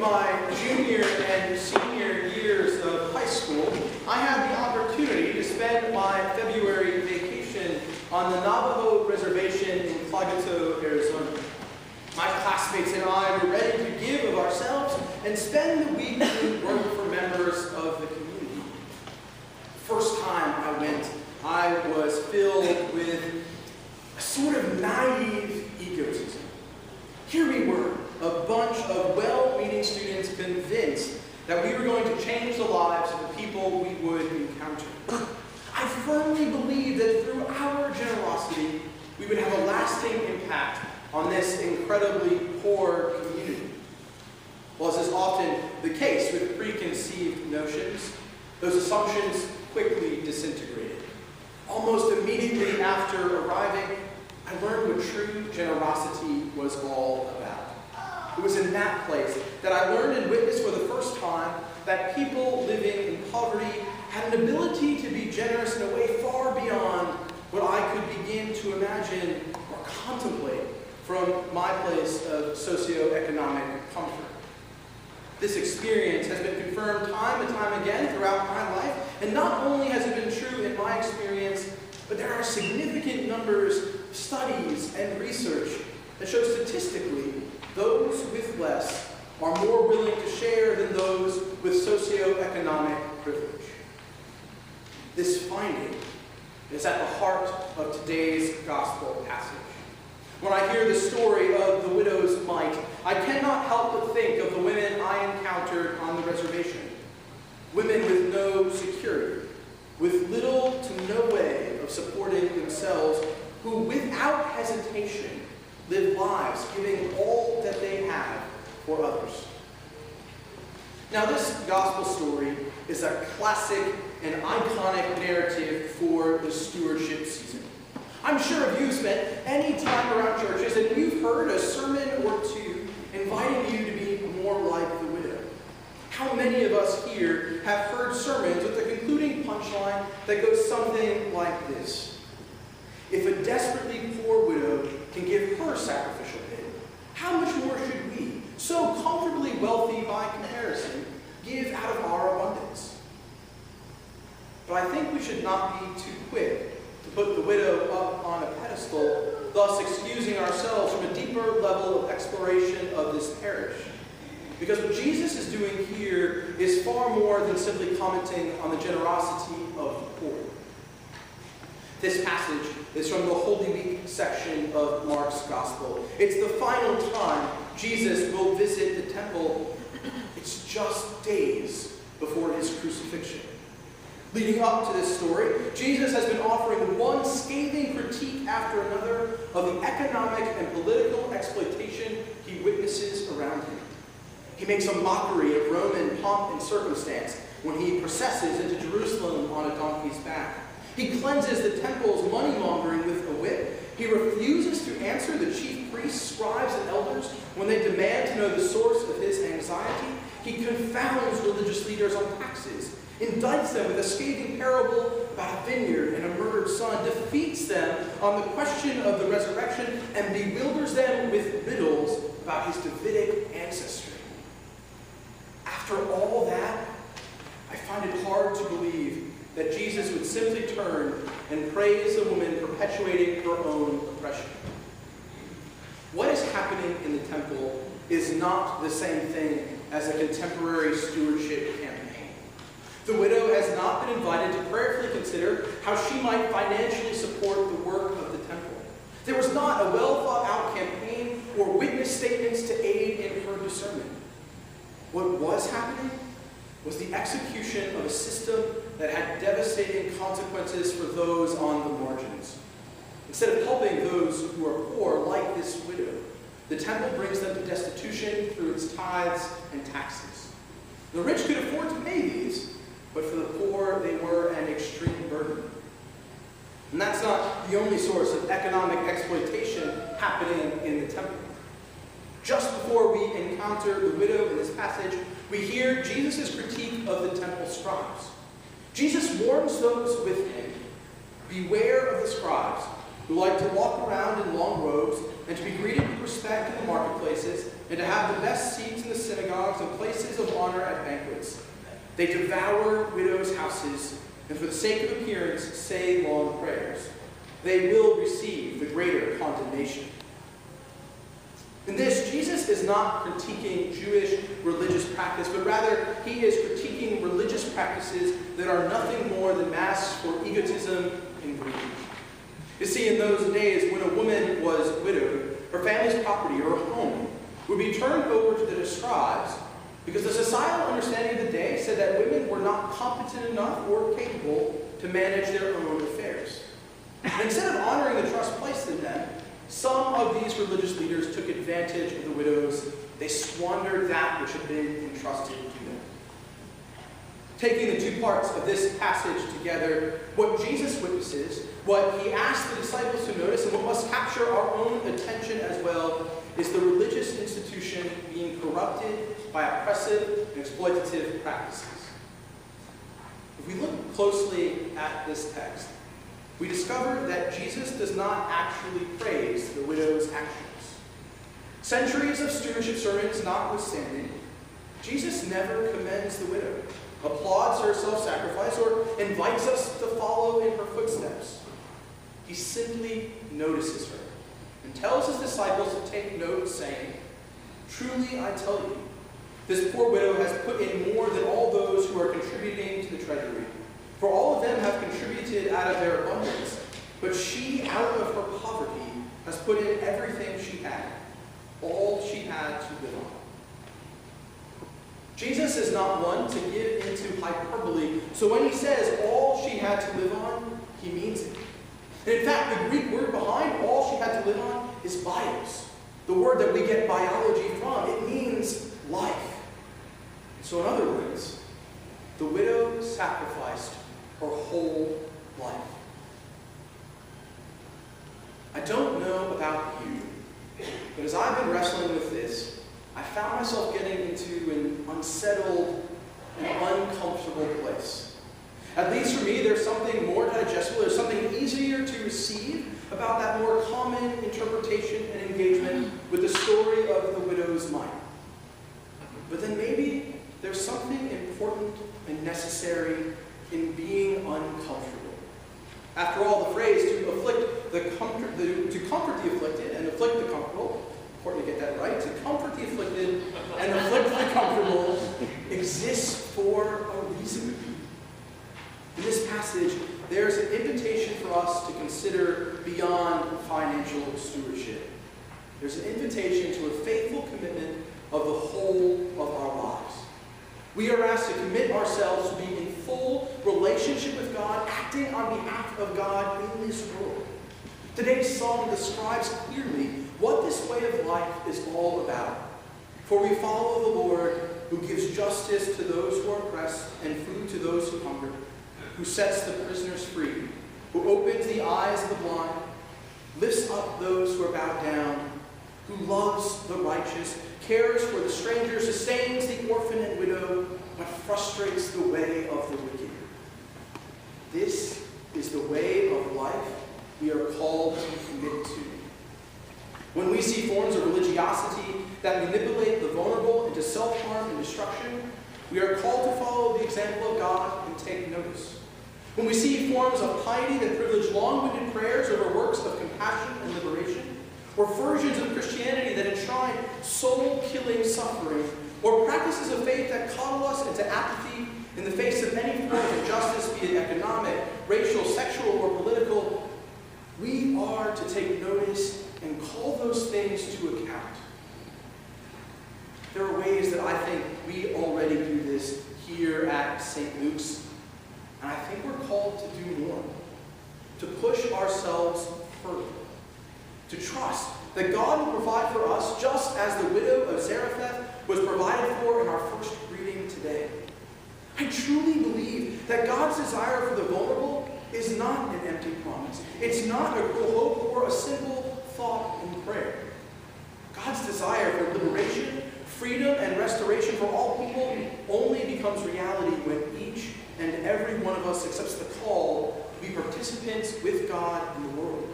my junior and senior years of high school, I had the opportunity to spend my February vacation on the Navajo Reservation in Klagetoh, Arizona. My classmates and I were ready to give of ourselves and spend the week doing work for members of the community. First time I went, I was filled with a sort of naive egotism. Here we were, a bunch of well-meaning students convinced that we were going to change the lives of the people we would encounter. I firmly believed that through our generosity, we would have a lasting impact on this incredibly poor community. Well, as is often the case with preconceived notions, those assumptions quickly disintegrated. Almost immediately after arriving, I learned what true generosity was all about. It was in that place that I learned and witnessed for the first time that people living in poverty had an ability to be generous in a way far beyond what I could begin to imagine or contemplate from my place of socioeconomic comfort. This experience has been confirmed time and time again throughout my life, and not only has it been true in my experience, but there are significant numbers of studies and research that show statistically those with less are more willing to share than those with socioeconomic privilege. This finding is at the heart of today's gospel passage. When I hear the story of the widow's mite, I cannot help but think of the women I encountered on the reservation. Women with no security, with little to no way of supporting themselves, who without hesitation live lives giving all that they have for others. Now, this gospel story is a classic and iconic narrative for the stewardship season. I'm sure if you've spent any time around churches and you've heard a sermon or two inviting you to be more like the widow. How many of us here have heard sermons with the concluding punchline that goes something like this? If a desperately poor widow can give her sacrificial bit, how much more should we, so comfortably wealthy by comparison, give out of our abundance? But I think we should not be too quick to put the widow up on a pedestal, thus excusing ourselves from a deeper level of exploration of this parish. Because what Jesus is doing here is far more than simply commenting on the generosity of the poor. This passage is from the Holy Week section of Mark's Gospel. It's the final time Jesus will visit the temple. It's just days before his crucifixion. Leading up to this story, Jesus has been offering one scathing critique after another of the economic and political exploitation he witnesses around him. He makes a mockery of Roman pomp and circumstance when he processes into Jerusalem on a donkey's back. He cleanses the temple's money-laundering with a whip. He refuses to answer the chief priests, scribes, and elders when they demand to know the source of his anxiety. He confounds religious leaders on taxes, indicts them with a scathing parable about a vineyard and a murdered son, defeats them on the question of the resurrection, and bewilders them with riddles about his Davidic ancestry. After all that, I find it hard to believe that Jesus would simply turn and praise a woman perpetuating her own oppression. What is happening in the temple is not the same thing as a contemporary stewardship campaign. The widow has not been invited to prayerfully consider how she might financially support the work of the temple. There was not a well-thought-out campaign or witness statements to aid in her discernment. What was happening was the execution of a system that had devastating consequences for those on the margins. Instead of helping those who are poor, like this widow, the temple brings them to destitution through its tithes and taxes. The rich could afford to pay these, but for the poor, they were an extreme burden. And that's not the only source of economic exploitation happening in the temple. Just before we encounter the widow in this passage, we hear Jesus' critique of the temple scribes. Jesus warns those with him, beware of the scribes who like to walk around in long robes and to be greeted with respect in the marketplaces and to have the best seats in the synagogues and places of honor at banquets. They devour widows' houses and for the sake of appearance say long prayers. They will receive the greater condemnation. In this, Jesus is not critiquing Jewish religious practice, but rather he is critiquing religious practices that are nothing more than masks for egotism and greed. You see, in those days, when a woman was widowed, her family's property or her home would be turned over to the scribes because the societal understanding of the day said that women were not competent enough or capable to manage their own affairs. And instead of honoring the trust placed in them, some of these religious leaders took advantage of the widows. They squandered that which had been entrusted to them. Taking the two parts of this passage together, what Jesus witnesses, what he asks the disciples to notice, and what must capture our own attention as well, is the religious institution being corrupted by oppressive and exploitative practices. If we look closely at this text, we discover that Jesus does not actually praise the widow's actions. Centuries of stewardship sermons notwithstanding, Jesus never commends the widow, applauds her self-sacrifice, or invites us to follow in her footsteps. He simply notices her and tells his disciples to take note, saying, "Truly I tell you, this poor widow has put in more than all those who are contributing to the treasury. For all of them have contributed out of their abundance, but she, out of her poverty, has put in everything she had, all she had to live on." Jesus is not one to give into hyperbole, so when he says all she had to live on, he means it. And in fact, the Greek word behind all she had to live on is bios, the word that we get biology from. It means life. So in other words, the widow sacrificed her whole life. I don't know about you, but as I've been wrestling with this, I found myself getting into an unsettled and uncomfortable place. At least for me, there's something more digestible, there's something easier to receive about that more common interpretation and engagement with the story of the widow's mite. But then maybe there's something important and necessary in being uncomfortable. After all, the phrase to comfort the afflicted and afflict the comfortable, important to get that right, to comfort the afflicted and afflict the comfortable exists for a reason. In this passage, there's an invitation for us to consider beyond financial stewardship. There's an invitation to a faithful commitment of the whole of our lives. We are asked to commit ourselves to being in full relationship with God, acting on behalf of God in this world. Today's psalm describes clearly what this way of life is all about. For we follow the Lord, who gives justice to those who are oppressed and food to those who hunger, who sets the prisoners free, who opens the eyes of the blind, lifts up those who are bowed down, who loves the righteous, cares for the stranger, sustains the orphan and widow, but frustrates the way of the wicked. This is the way of life we are called to commit to. When we see forms of religiosity that manipulate the vulnerable into self-harm and destruction, we are called to follow the example of God and take notice. When we see forms of piety that privilege long-winded prayers over works of compassion and liberation, or versions of Christianity that enshrine soul-killing suffering, or practices of faith that coddle us into apathy in the face of any form of injustice, be it economic, racial, sexual, or political, we are to take notice and call those things to account. There are ways that I think we already do this here at St. Luke's, and I think we're called to do more, to push ourselves further, to trust that God will provide for us just as the widow of Zarephath was provided for in our first reading today. I truly believe that God's desire for the vulnerable is not an empty promise. It's not a cruel hope or a simple thought in prayer. God's desire for liberation, freedom, and restoration for all people only becomes reality when each and every one of us accepts the call to be participants with God in the world.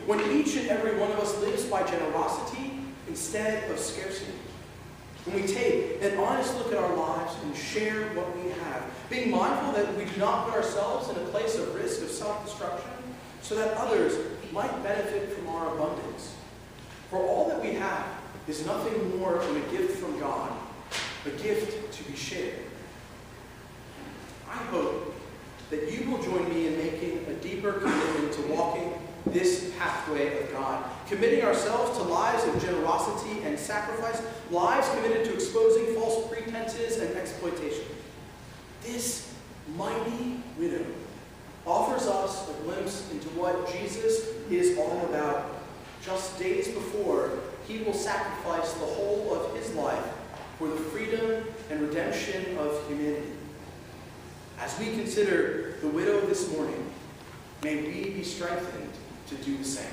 when each and every one of us lives by generosity instead of scarcity. When we take an honest look at our lives and share what we have, being mindful that we do not put ourselves in a place of risk of self-destruction so that others might benefit from our abundance. For all that we have is nothing more than a gift from God, a gift to be shared. I hope that you will join me in making a deeper commitment to walking this pathway of God, committing ourselves to lives of generosity and sacrifice, lives committed to exposing false pretenses and exploitation. This mighty widow offers us a glimpse into what Jesus is all about. Just days before, he will sacrifice the whole of his life for the freedom and redemption of humanity. As we consider the widow this morning, may we be strengthened to do the same.